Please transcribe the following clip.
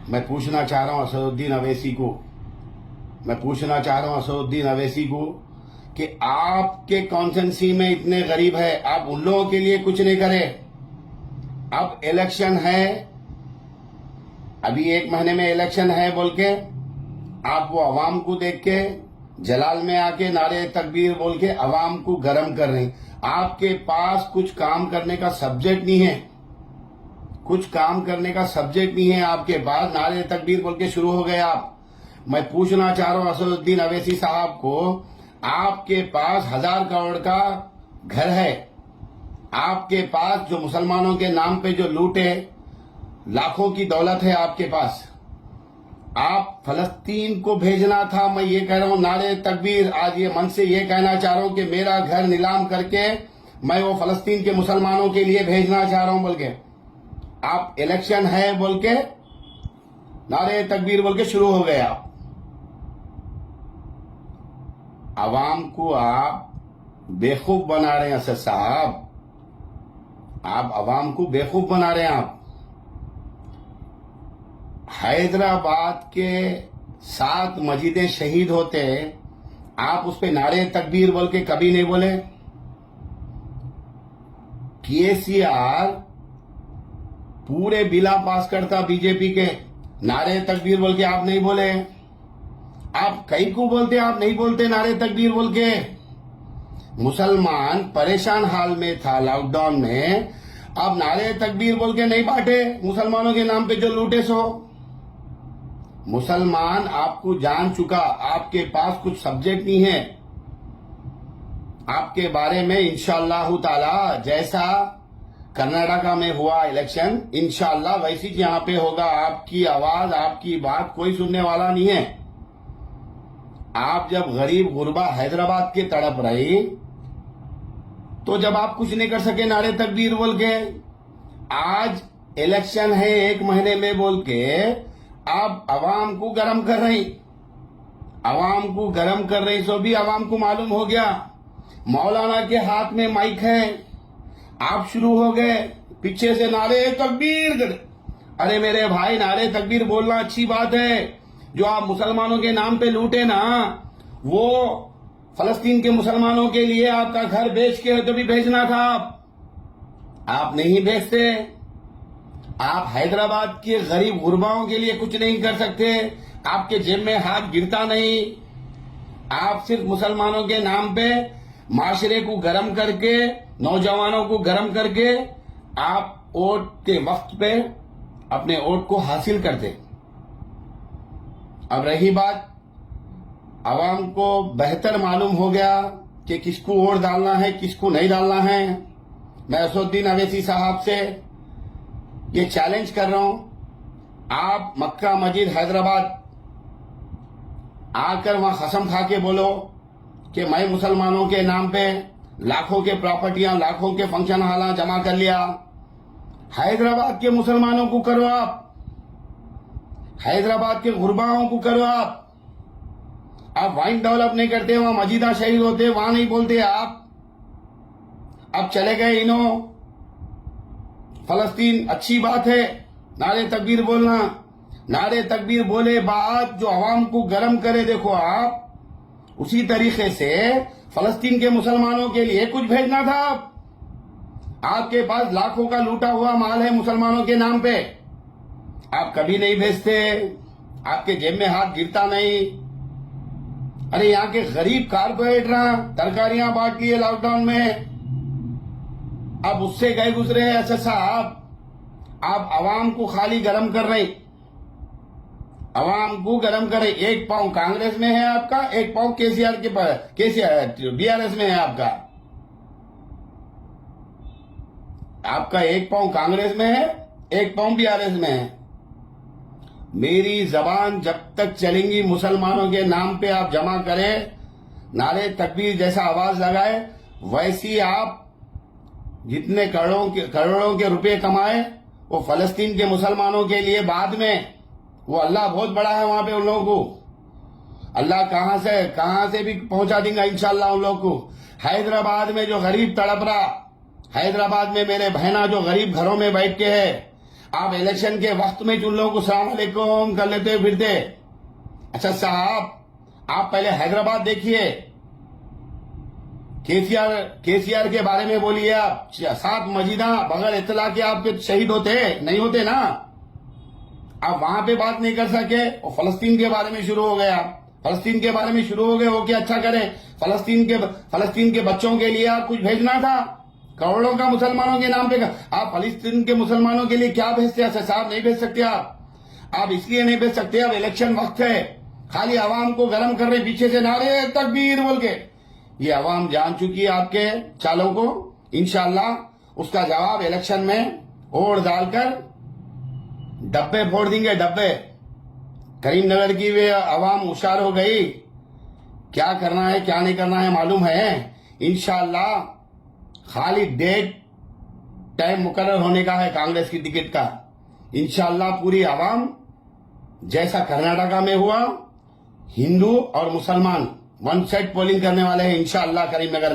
मैं पूछना चाह रहा हूं असदुद्दीन अवैसी को, कि आपके कॉन्स्टिट्यूंसी में इतने गरीब है, आप उन लोगों के लिए कुछ नहीं करे। अब इलेक्शन है, अभी 1 महीने में इलेक्शन है बोल के आप वो अवाम को देख के जलाल में आके नारे तकबीर बोल के अवाम को गर्म कर रहे हैं। आपके पास कुछ काम करने का सब्जेक्ट नहीं है, आपके पास नारे तकबीर बोल के शुरू हो गए आप। मैं पूछना चाह रहा हूं असदुद्दीन अवैसी साहब को, आपके पास 1000 करोड़ का घर है, आपके पास जो मुसलमानों के नाम पे जो लूट है, लाखों की दौलत है आपके पास, आप फलस्तीन को भेजना था। मैं ये कह रहा हूं नारे तकबीर, आज ये मन से ये कहना चाह रहा हूं कि मेरा घर नीलाम करके मैं वो फलस्तीन के मुसलमानों के लिए भेजना चाह रहा हूं बोल के आप इलेक्शन है बोल के नारे तकबीर बोल के शुरू हो गए। आप अवाम को आप बेवकूफ बना रहे हैं असद साहब, आप अवाम को बेवकूफ बना रहे हैं। आप हैदराबाद के 7 मस्जिदें शहीद होते हैं, आप उस पे नारे तकबीर बोल के कभी नहीं बोले। केसीआर पूरे बिला पास करता बीजेपी के, नारे तकबीर बोल के आप नहीं बोले। आप कई को बोलते, आप नहीं बोलते नारे तकबीर बोल के। मुसलमान परेशान हाल में था लॉकडाउन में, आप नारे तकबीर बोल के नहीं बांटे मुसलमानों के नाम पे जो लूटे सो। मुसलमान आपको जान चुका, आपके पास कुछ सब्जेक्ट नहीं है। आपके बारे में इंशाअल्लाह ताला जैसा कर्नाटका में हुआ इलेक्शन, इंशाअल्लाह वैसी यहां पे होगा। आपकी आवाज, आपकी बात कोई सुनने वाला नहीं है। आप जब गरीब गुरबा हैदराबाद के तड़प रही, तो जब आप कुछ नहीं कर सके नारे तकबीर बोल के, आज इलेक्शन है 1 महीने में बोल के आप अवाम को गर्म कर रही। सो भी अवाम को मालूम हो गया मौलाना के हाथ में माइक है, आप शुरू हो गए पीछे से नारे तकबीर। अरे मेरे भाई, नारे तकबीर बोलना अच्छी बात है, जो आप मुसलमानों के नाम पे लूटे ना, वो फलस्तीन के मुसलमानों के लिए आपका घर बेच के तो भी भेजना था। आप नहीं भेजते। आप हैदराबाद के गरीब गुरबाओं के लिए कुछ नहीं कर सकते, आपके जेब में हाथ गिरता नहीं। आप सिर्फ मुसलमानों के नाम पे माशरे को गर्म करके, नौजवानों को गर्म करके आप वोट के वक्त पे अपने वोट को हासिल करते। अब रही बात, आवाम को बेहतर मालूम हो गया कि किसको वोट डालना है, किसको नहीं डालना है। मैं असदुद्दीन अवैसी साहब से ये चैलेंज कर रहा हूं, आप मक्का मस्जिद हैदराबाद आकर वहां कसम खा के बोलो कि मैं मुसलमानों के नाम पे लाखों के प्रॉपर्टियां, लाखों के फंक्शन हॉल जमा कर लिया। हैदराबाद के मुसलमानों को करो आप, हैदराबाद के गुरबाओं को करो आप वाइन डेवलप नहीं करते, वहां मस्जिदा शहीद होते, वहां नहीं बोलते आप। अब चले गए इन्हों फलस्तीन, अच्छी बात है नारे तकबीर बोलना, नारे तकबीर बोले बात जो अवाम को गर्म करे। देखो आप उसी तरीके से फलस्तीन के मुसलमानों के लिए कुछ भेजना था। आपके पास लाखों का लूटा हुआ माल है मुसलमानों के नाम पे, आप कभी नहीं भेजते, आपके जेब में हाथ गिरता नहीं। अरे यहाँ के गरीब कारपोरेटर तरकारियां बांट लिए लॉकडाउन में, अब उससे गए गुजरे हैं। अच्छा साहब, आप आवाम को खाली गर्म कर रहे, आवाम को गर्म कर रहे। 1 पाँव कांग्रेस में है आपका, 1 पाँव केसीआर बीआरएस में है आपका। 1 पाँव कांग्रेस में है, 1 पाँव बीआरएस में है। मेरी जबान जब तक चलेंगी, मुसलमानों के नाम पे आप जमा करें, नारे तकबीर जैसा आवाज लगाए, वैसी आप जितने करोड़ों के रुपए कमाए वो फलस्तीन के मुसलमानों के लिए बाद में, वो अल्लाह बहुत बड़ा है वहां पे, उन लोगों को अल्लाह कहां से भी पहुंचा देगा इंशाल्लाह उन लोगों को। हैदराबाद में जो गरीब तड़प रहा, हैदराबाद में मेरे बहना जो गरीब घरों में बैठ के है, आप इलेक्शन के वक्त में उन लोगों को सलाम अलैकुम कर लेते फिरते। अच्छा साहब, आप पहले हैदराबाद देखिए, केसीआर के बारे में बोलिए। आप 7 मस्जिदा बगैर इत्तला के आप शहीद होते नहीं होते ना, आप वहां पे बात नहीं कर सके और फलस्तीन के बारे में शुरू हो गया। फलस्तीन के बारे में शुरू हो गए, वो क्या अच्छा करें? फलस्तीन के बच्चों के लिए आप कुछ भेजना था, करोड़ों का मुसलमानों के नाम पे आप फलस्तीन के मुसलमानों के लिए क्या भेजते हैं? साहब नहीं भेज सकते आप इसलिए नहीं भेज सकते, अब इलेक्शन वक्त है, खाली आवाम को गर्म कर रहे, पीछे से नारे तकबीर बोल के। ये आवाम जान चुकी है आपके चालों को। इंशाल्लाह उसका जवाब इलेक्शन में वोट डालकर डब्बे फोड़ देंगे, डब्बे। करीमनगर की वे आवाम होशियार हो गई, क्या करना है क्या नहीं करना है मालूम है। इंशाल्लाह खाली डेट टाइम मुकर्रर होने का है कांग्रेस की टिकट का। इंशाल्लाह पूरी आवाम, जैसा कर्नाटका में हुआ, हिंदू और मुसलमान वन साइड पोलिंग करने वाले हैं इंशाल्लाह करीमनगर।